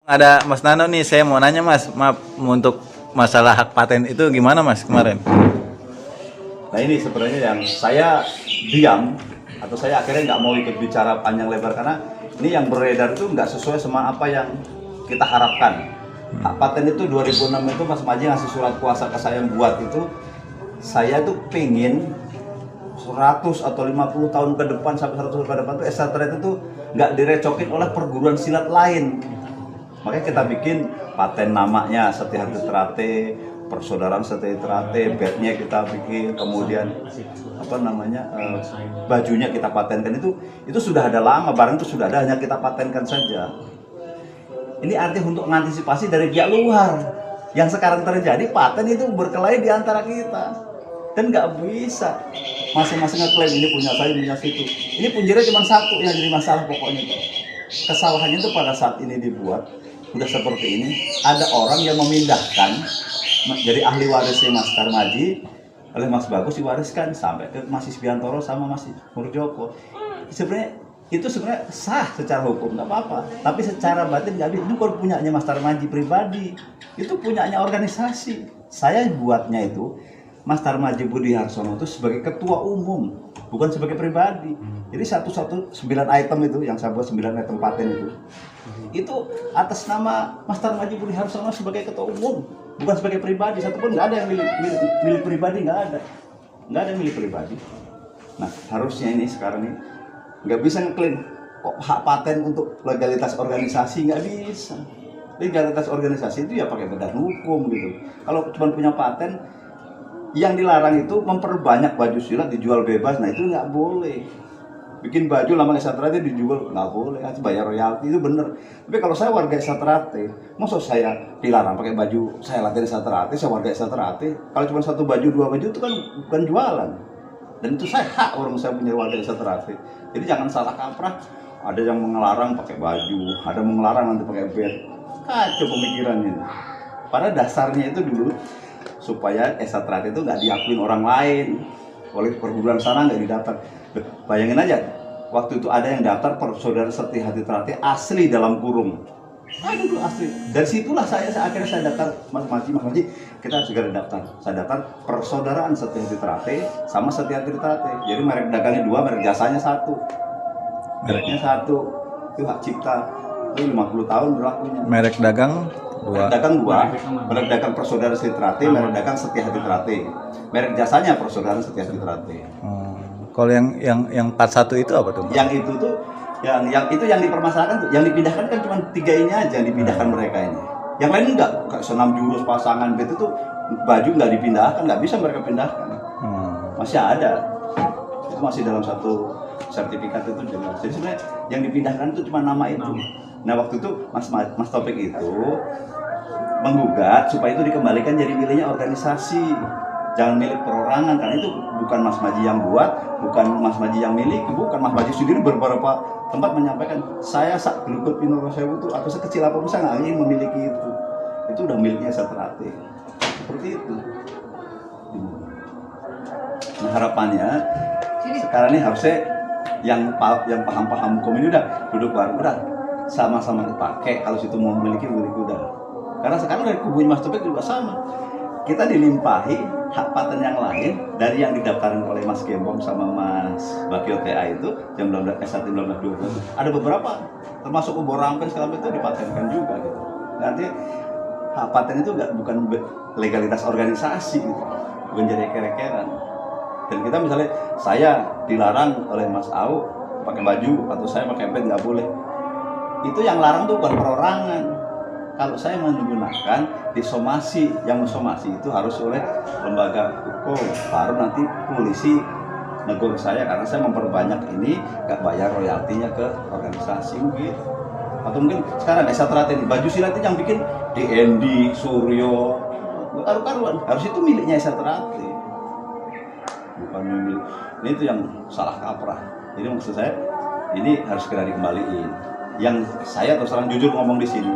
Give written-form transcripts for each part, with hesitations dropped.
Ada Mas Nano nih, saya mau nanya Mas, maaf untuk masalah hak paten itu gimana Mas kemarin? Nah ini sebenarnya yang saya diam atau saya akhirnya nggak mau ikut bicara panjang lebar karena ini yang beredar itu nggak sesuai sama apa yang kita harapkan. Hak paten itu 2006 itu Mas Maji ngasih surat kuasa ke saya yang buat itu, saya tuh pengen 100 atau 50 tahun ke depan sampai 100 tahun ke depan tuh eksatria itu tuh nggak direcokin oleh perguruan silat lain. Makanya kita bikin paten namanya Setia-Hati Terate, persaudaraan Setia-Hati Terate, bednya kita bikin, kemudian apa namanya bajunya kita patenkan itu sudah ada lama, barang itu sudah ada, hanya kita patenkan saja. Ini artinya untuk mengantisipasi dari pihak luar yang sekarang terjadi, paten itu berkelahi di antara kita dan nggak bisa masing-masing ngeklaim ini punya saya, punya situ. Ini punjernya cuma satu yang jadi masalah pokoknya itu. Kesalahannya itu pada saat ini dibuat udah seperti ini, ada orang yang memindahkan jadi ahli warisnya Mas Karmaji oleh Mas Bagus diwariskan sampai ke Mas Isbiantoro sama Mas Murjoko. Sebenarnya itu sebenarnya sah secara hukum nggak apa-apa, tapi secara batin nggak bisa. Itu kalau punyanya Mas Tarmaji pribadi, itu punyanya organisasi. Saya buatnya itu Mas Tarmaji Budi Harsono itu sebagai ketua umum, bukan sebagai pribadi. Jadi 9 item itu yang saya buat 9 item paten itu atas nama Mas Tarmaji Budi Harsono sebagai ketua umum, bukan sebagai pribadi. Satupun nggak ada yang milik pribadi, nggak ada yang milik pribadi. Nah harusnya ini sekarang ini nggak bisa ngeklaim kok hak paten untuk legalitas organisasi, nggak bisa. Legalitas organisasi itu ya pakai badan hukum gitu. Kalau cuma punya paten, yang dilarang itu memperbanyak baju silat dijual bebas, nah itu nggak boleh. Bikin baju lama Eksatrate dijual nggak boleh, harus bayar royalti, itu bener. Tapi kalau saya warga Eksatrate, maksud saya dilarang pakai baju saya latihan Eksatrate, saya warga Eksatrate. Kalau cuma satu baju, dua baju itu kan bukan jualan. Dan itu saya hak orang saya punya warga Eksatrate. Jadi jangan salah kaprah. Ada yang melarang pakai baju, ada yang melarang nanti pakai bed. Kacau pemikirannya. Pada dasarnya itu dulu supaya Eksatrate itu nggak diakuin orang lain, oleh perguruan sana nggak didaftar. Bayangin aja, waktu itu ada yang daftar persaudaraan Setia-Hati Terate asli dalam kurung. Aduh asli. Dari situlah akhirnya saya daftar Mas Maji, kita harus segera daftar. Saya daftar persaudaraan Setia-Hati Terate sama Setia-Hati Terate. Jadi merek dagangnya 2, merek jasanya 1. Mereknya 1. Itu hak cipta. Itu 50 tahun berlakunya. Merek dagang 2. Merek dagang 2, merek dagang persaudaraan Setia-Hati Terate, merek dagang Setia-Hati Terate. Merek jasanya persaudaraan Setia-Hati Terate. Kalau yang 41 itu apa tuh? Yang itu tuh yang itu yang dipermasalahkan tuh, yang dipindahkan kan cuma 3 ini aja yang dipindahkan mereka ini. Yang lain enggak, kayak senam jurus, pasangan itu tuh baju nggak dipindahkan, nggak bisa mereka pindahkan. Masih ada. Itu masih dalam satu sertifikat itu jelas. Jadi sebenarnya yang dipindahkan itu cuma nama itu. Nah waktu itu Mas Topik itu menggugat supaya itu dikembalikan jadi miliknya organisasi, jangan milik perorangan, karena itu bukan Mas Maji yang buat, bukan Mas Maji yang miliki, bukan. Mas Maji sendiri beberapa tempat menyampaikan, saya sak gelukut Pinoro Sewu itu atau sekecil apapun saya nggak ingin memiliki itu udah miliknya Eksatrate, seperti itu. Nah, harapannya sekarang ini harusnya yang paham hukum ini udah duduk bareng, udah sama-sama dipakai. Kalau situ mau memiliki udah. Karena sekarang dari kubunya Mas Topik juga sama. Kita dilimpahi hak paten yang lain dari yang didaftarkan oleh Mas Gembong sama Mas Bakio TA itu yang S1 1920. Ada beberapa termasuk ubor rampen segala itu dipatenkan juga gitu. Nanti hak paten itu bukan legalitas organisasi gitu. Bukan jadi eker-ekeran. Dan kita misalnya saya dilarang oleh Mas Au pakai baju atau saya pakai bed nggak boleh. Itu yang larang tuh bukan perorangan. Kalau saya menggunakan disomasi, yang mensomasi itu harus oleh lembaga hukum, baru nanti polisi negur saya karena saya memperbanyak ini, nggak bayar royaltinya ke organisasi gitu. Atau mungkin sekarang Eksatrate ini baju silat yang bikin DND, Suryo, karu-karuan, harus itu miliknya Eksatrate, bukan milik. Ini itu yang salah kaprah. Jadi maksud saya ini harus segera dikembaliin. Yang saya terus terang jujur ngomong di sini.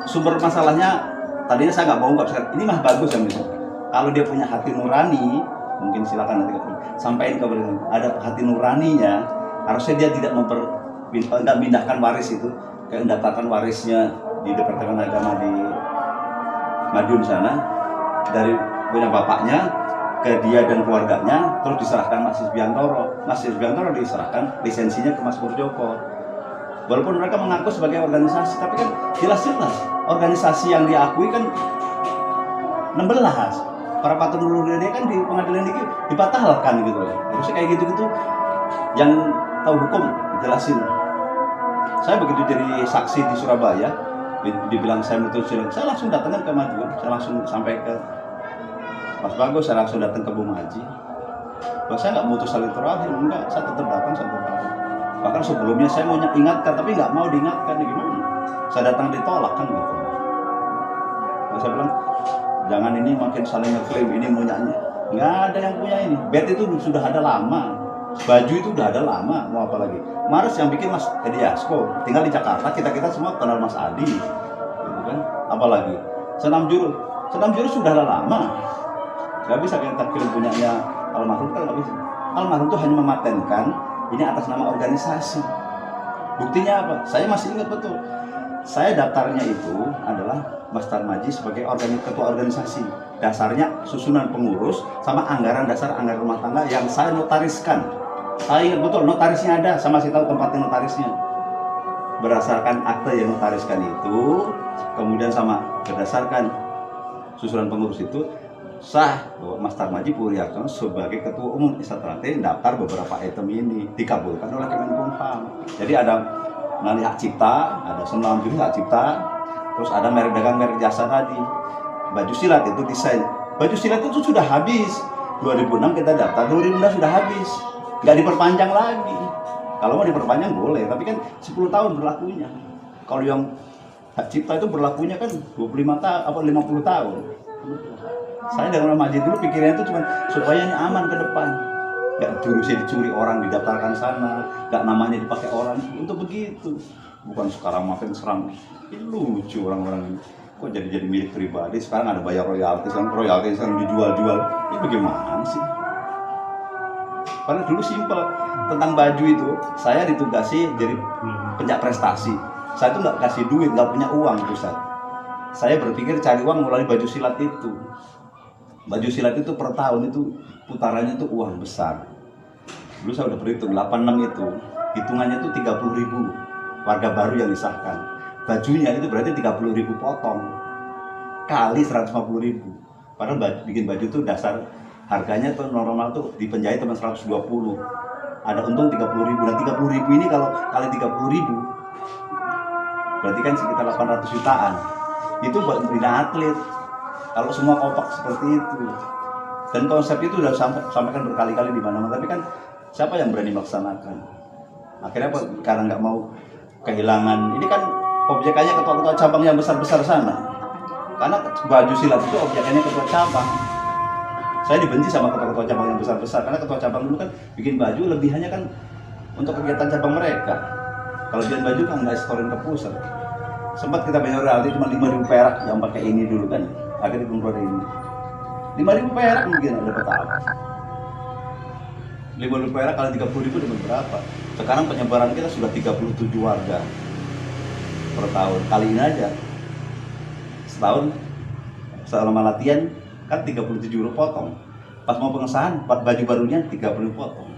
Sumber masalahnya tadinya saya nggak mau ungkap, ini mah bagus ya misalnya. Kalau dia punya hati nurani, mungkin silakan nanti sampaikan ke beliau. Ada hati nuraninya, harusnya dia tidak mindahkan waris itu, kayak mendaftarkan warisnya di Departemen Agama di Madiun sana, dari punya bapaknya ke dia dan keluarganya, terus diserahkan Mas Isbiantoro. Mas Isbiantoro diserahkan lisensinya ke Mas Murjoko. Walaupun mereka mengaku sebagai organisasi, tapi kan jelas-jelas organisasi yang diakui kan 16. Para patung leluhur dia kan di pengadilan ini dibatalkan gitu loh. Harusnya kayak gitu-gitu yang tahu hukum jelasin. Saya begitu jadi saksi di Surabaya, dibilang saya mutus silat, saya langsung datangkan ke Madiun, saya langsung sampai ke Mas Bagus, saya langsung datang ke Bu Maji. Bahwa saya nggak mutus silaturahim, enggak, saya tetap datang, saya tetap datang. Bahkan sebelumnya saya mau ingatkan, tapi nggak mau diingatkan, ya gimana? Saya datang ditolak kan gitu. Lalu saya bilang, jangan ini makin saling ngeklaim ini punyanya. Nggak ada yang punya ini. Bed itu sudah ada lama. Baju itu udah ada lama, mau apa lagi? Mars yang bikin Mas Edi Asko, tinggal di Jakarta, kita semua kenal Mas Adi, gitu kan? Apalagi senam jurus sudah lama, nggak bisa kita kirim punyanya almarhum kan nggak bisa. Almarhum itu hanya mematenkan ini atas nama organisasi. Buktinya apa? Saya masih ingat betul. Saya daftarnya itu adalah Mas Tarmaji sebagai ketua organisasi. Dasarnya susunan pengurus sama anggaran dasar anggaran rumah tangga yang saya notariskan. Saya ingat betul, notarisnya ada, saya masih tahu tempatnya notarisnya. Berdasarkan akte yang notariskan itu, kemudian sama berdasarkan susunan pengurus itu, sah bahwa Mas Tarmaji Puriyartono sebagai ketua umum Istatrate daftar beberapa item ini dikabulkan oleh Kemenkumham. Jadi ada mengenai hak cipta, ada senam jurus hak cipta, terus ada merek dagang, merek jasa tadi. Baju silat itu desain. Baju silat itu sudah habis. 2006 kita daftar, 2006 sudah habis. Nggak diperpanjang lagi. Kalau mau diperpanjang boleh, tapi kan 10 tahun berlakunya. Kalau yang hak cipta itu berlakunya kan 25 tahun, apa 50 tahun. Saya dengan Majid dulu pikirnya itu cuma supaya ini aman ke depan. Nggak jurusnya dicuri orang, didaftarkan sana, nggak namanya dipakai orang, untuk begitu. Bukan sekarang makin seram. Ini lucu orang-orang ini. Kok jadi milik pribadi, sekarang ada bayar royalti sekarang dijual-jual. Ini bagaimana sih? Padahal dulu simpel. Tentang baju itu, saya ditugasi jadi pencak prestasi. Saya tuh nggak kasih duit, nggak punya uang, Ustaz. Saya berpikir cari uang melalui baju silat itu. Baju silat itu per tahun itu putarannya itu uang besar. Dulu saya udah berhitung 86 itu, hitungannya itu 30.000 warga baru yang disahkan. Bajunya itu berarti 30.000 potong kali 150.000. Padahal bikin baju itu dasar harganya tuh normal tuh di penjahit cuma 120. Ada untung 30.000. Dan 30.000 ini kalau kali 30.000 berarti kan sekitar 800 jutaan. Itu buat membina atlet. Kalau semua kompak seperti itu. Dan konsep itu udah sampaikan berkali-kali di mana-mana, tapi kan siapa yang berani melaksanakan? Akhirnya apa? Karena nggak mau kehilangan. Ini kan objekannya ketua-ketua cabang yang besar-besar sana. Karena baju silat itu objekannya ketua cabang. Saya dibenci sama ketua-ketua cabang yang besar-besar karena ketua cabang dulu kan bikin baju lebihannya kan untuk kegiatan cabang mereka. Kalau bikin baju kan nggak setorin ke pusat. Sempat kita bayar royalti cuma 5.000 perak yang pakai ini dulu kan. Akhirnya keluar ini. 5.000 perak mungkin dapat apa? 5.000 perak kali 30.000 dapat berapa? Sekarang penyebaran kita sudah 37 warga per tahun. Kali ini aja setahun selama latihan kan 37 potong. Pas mau pengesahan baju barunya 30 potong.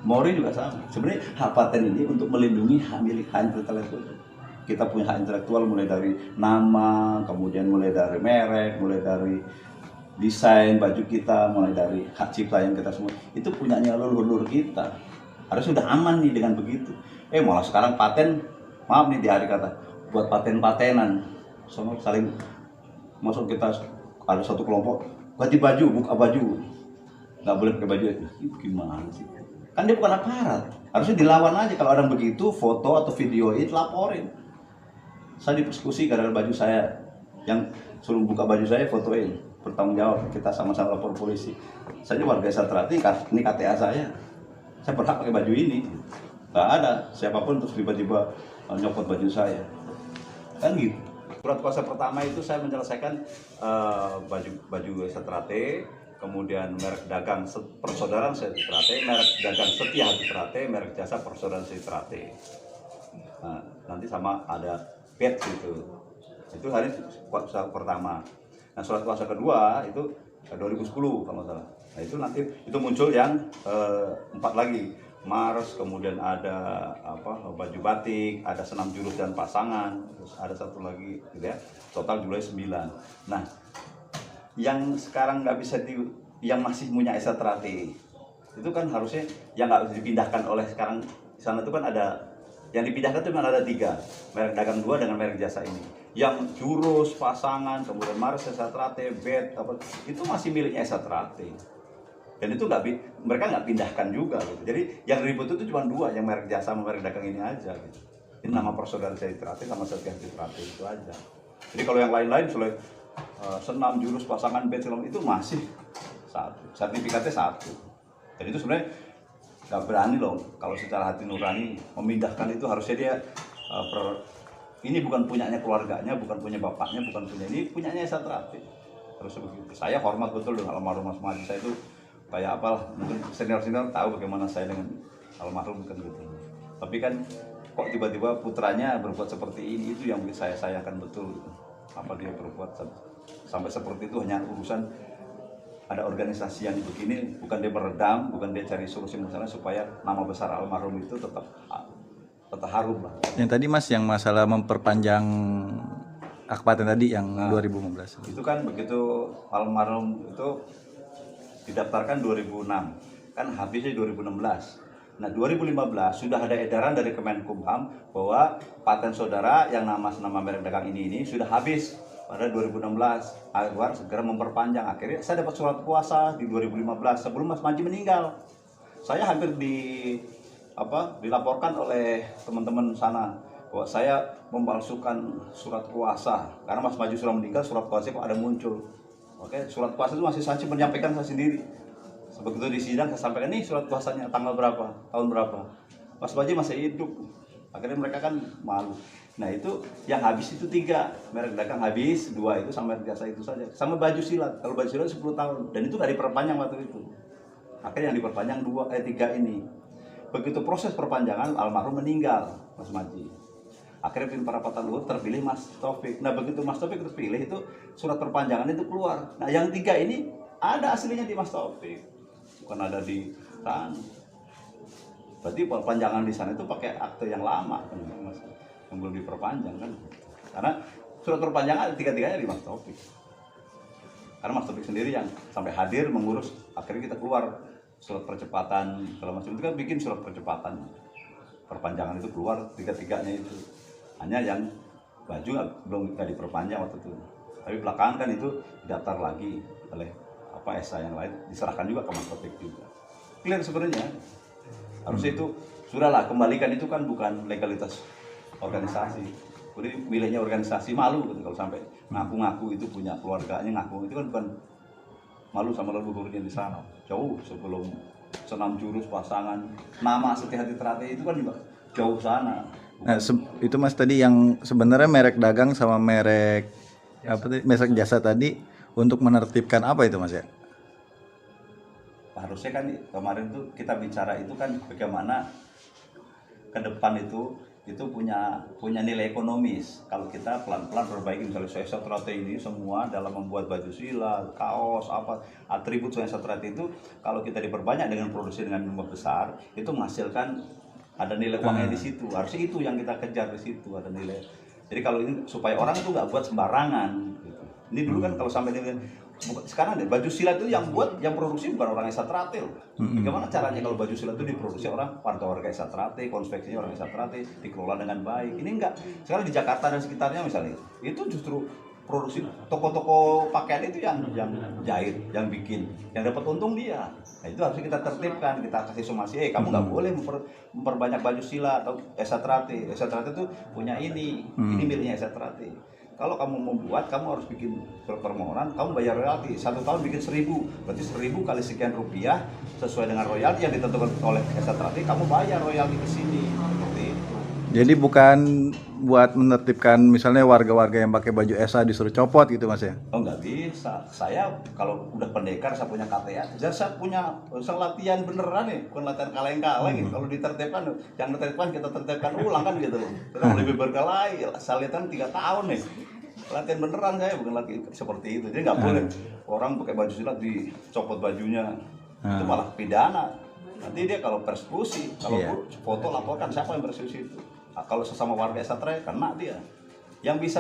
Mori juga sama. Sebenarnya hak paten ini untuk melindungi hak milik hak intelektual. Kita punya hak intelektual mulai dari nama, kemudian mulai dari merek, mulai dari desain baju kita, mulai dari hak cipta yang kita semua. Itu punyanya leluhur kita. Harus sudah aman nih dengan begitu. Malah sekarang paten, maaf nih di hari kata, buat paten-patenan. Semua saling masuk, kita ada satu kelompok ganti baju, buka baju, nggak boleh pakai baju itu. Gimana sih? Kan dia bukan aparat, harusnya dilawan aja. Kalau orang begitu foto atau video itu laporin. Saya dipersekusi gara-gara baju saya, yang suruh buka baju saya fotoin, bertanggung jawab, kita sama-sama lapor polisi. Saya warga Istatrate, ini KTA saya berhak pakai baju ini. Nggak ada siapapun terus tiba-tiba nyopot baju saya, kan gitu. Surat kuasa pertama itu saya menyelesaikan baju Istatrate, kemudian merek dagang persaudaraan Istatrate, merek dagang setia Istatrate, merek jasa persaudaraan Istatrate. Nah, nanti sama ada bed gitu. Itu hari kuasa pertama. Nah surat kuasa kedua itu 2010 kalau nggak salah. Nah itu nanti itu muncul yang 4 lagi. Mars, kemudian ada baju batik, ada senam jurus dan pasangan, terus ada satu lagi gitu ya. Total jumlahnya 9. Nah, yang sekarang nggak bisa yang masih punya Esatrate itu kan harusnya yang nggak bisa dipindahkan oleh sekarang di sana itu kan ada yang dipindahkan itu memang ada 3, merek dagang 2 dengan merek jasa ini. Yang jurus, pasangan, kemudian Mars, Esatrate, bed, itu masih miliknya Esatrate. Dan itu mereka nggak pindahkan juga gitu. Jadi yang ribut itu cuma 2, yang merek jasa sama merek dagang ini aja gitu. Ini nama persaudaraan Citrate sama Setia Citrate itu aja. Jadi kalau yang lain-lain selain senam, jurus, pasangan, bed, itu masih satu, sertifikatnya satu. Dan itu sebenarnya nggak berani loh kalau secara hati nurani memindahkan itu. Harusnya dia ini bukan punyanya keluarganya, bukan punya bapaknya, bukan punya ini, punyanya Esatrate. Harus begitu. Saya hormat betul dengan almarhum Mas Maji. Saya itu kayak apalah, mungkin senior-senior tahu bagaimana saya dengan almarhum kan gitu. Tapi kan kok tiba-tiba putranya berbuat seperti ini, itu yang saya sayangkan betul gitu. Apa dia berbuat sampai seperti itu hanya urusan ada organisasi yang begini, bukan dia meredam, bukan dia cari solusi masalah supaya nama besar almarhum itu tetap harum lah. Yang tadi Mas yang masalah memperpanjang hak paten tadi yang 2015. Itu kan begitu almarhum itu didaftarkan 2006, kan habisnya 2016. Nah 2015 sudah ada edaran dari Kemenkumham bahwa paten saudara yang nama merek dagang ini sudah habis pada 2016. Agar segera memperpanjang. Akhirnya saya dapat surat kuasa di 2015 sebelum Mas Maji meninggal. Saya hampir dilaporkan oleh teman-teman sana bahwa saya memalsukan surat kuasa karena Mas Maji sudah meninggal, surat kuasa kok ada muncul. Oke, surat kuasa itu masih saya menyampaikan saya sendiri. Begitu di sidang saya sampaikan nih surat kuasanya tanggal berapa, tahun berapa. Mas Maji masih hidup. Akhirnya mereka kan malu. Nah itu yang habis itu 3, merek dagang habis 2 itu sama merek jasa itu saja. Sama baju silat. Kalau baju silat 10 tahun dan itu nggak diperpanjang waktu itu. Akhirnya yang diperpanjang 3 ini. Begitu proses perpanjangan almarhum meninggal Mas Maji. Akhirnya para patan luhur terpilih Mas Taufik. Nah begitu Mas Taufik terpilih itu surat perpanjangan itu keluar. Nah yang 3 ini ada aslinya di Mas Taufik, bukan ada di sana. Berarti perpanjangan di sana itu pakai akte yang lama kan, Mas, yang belum diperpanjang kan. Karena surat perpanjangan 3-3-nya di Mas Taufik. Karena Mas Taufik sendiri yang sampai hadir mengurus. Akhirnya kita keluar surat percepatan kalau Mas itu kan bikin surat percepatan perpanjangan itu keluar 3-3-nya itu. Hanya yang baju belum diperpanjang waktu itu. Tapi belakangan kan itu didaftar lagi oleh ESA yang lain, diserahkan juga ke Mas Taufik juga. Clear sebenarnya. Harusnya itu sudahlah, kembalikan itu kan bukan legalitas organisasi. Jadi miliknya organisasi, malu gitu kalau sampai ngaku-ngaku itu punya keluarganya, ngaku itu kan bukan, malu sama leluhurnya di sana. Jauh sebelum senam jurus, pasangan, nama Setia Citrate itu kan juga jauh sana. Nah, itu Mas tadi yang sebenarnya merek dagang sama merek merek jasa tadi untuk menertibkan apa itu Mas ya? Harusnya kan kemarin tuh kita bicara itu kan bagaimana ke depan itu punya nilai ekonomis. Kalau kita pelan-pelan perbaiki misalnya Esatrate ini semua dalam membuat baju silat, kaos, atribut Esatrate itu kalau kita diperbanyak dengan produksi dengan jumlah besar, itu menghasilkan ada nilai uangnya di situ. Harusnya itu yang kita kejar di situ, ada nilai. Jadi kalau ini supaya orang itu nggak buat sembarangan gitu. Ini dulu kan kalau sampai nilai sekarang deh baju silat itu yang produksi bukan orang Esatrate loh. Bagaimana caranya kalau baju silat itu diproduksi warga Esatrate, konveksinya orang Esatrate, dikelola dengan baik. Ini enggak. Sekarang di Jakarta dan sekitarnya misalnya, itu justru produksi toko-toko pakaian itu yang jahit, yang bikin, yang dapat untung dia. Nah itu harus kita tertibkan, kita kasih somasi, kamu nggak boleh memperbanyak baju silat atau Esatrate. Esatrate itu punya ini miliknya Esatrate. Kalau kamu membuat, kamu harus bikin surat permohonan, kamu bayar royalti. 1 tahun bikin 1.000, berarti 1.000 kali sekian rupiah sesuai dengan royalti yang ditentukan oleh Esatrate, kamu bayar royalti ke sini. Seperti itu. Jadi bukan buat menertibkan misalnya warga-warga yang pakai baju ESA disuruh copot gitu Mas ya? Oh nggak bisa. Saya kalau udah pendekar, saya punya KTA, saya punya latihan beneran nih, bukan latihan kaleng-kaleng. Kalau ditertibkan, yang ditertibkan kita tertibkan ulang kan gitu loh. Kita lebih berkelahi. Saya lihat kan 3 tahun nih. Latihan beneran saya, bukan lagi seperti itu. Jadi nggak boleh orang pakai baju silat dicopot bajunya. Itu malah pidana. Nanti dia kalau persekusi, kalau foto laporkan siapa yang persekusi itu. Nah, kalau sesama warga ekstra kena dia. Yang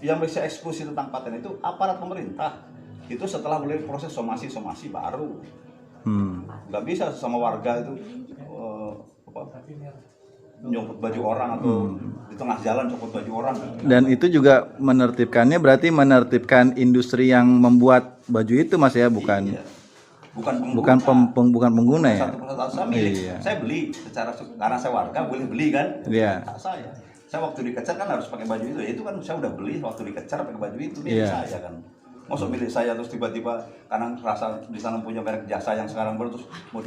bisa eksekusi tentang paten itu aparat pemerintah. Itu setelah melalui proses somasi baru. Nggak bisa sesama warga itu nyopot baju orang atau di tengah jalan copot baju orang. Dan itu juga menertibkannya berarti menertibkan industri yang membuat baju itu Mas ya, bukan Iya. Bukan pengguna ya. Satu saya milik. Saya beli secara karena saya warga boleh beli kan. Iya. Hak saya waktu dikejar kan harus pakai baju itu. Itu kan saya udah beli waktu dikejar pakai baju itu milik saya kan. Masuk milik saya terus tiba-tiba karena rasa di sana punya merek jasa yang sekarang baru terus mau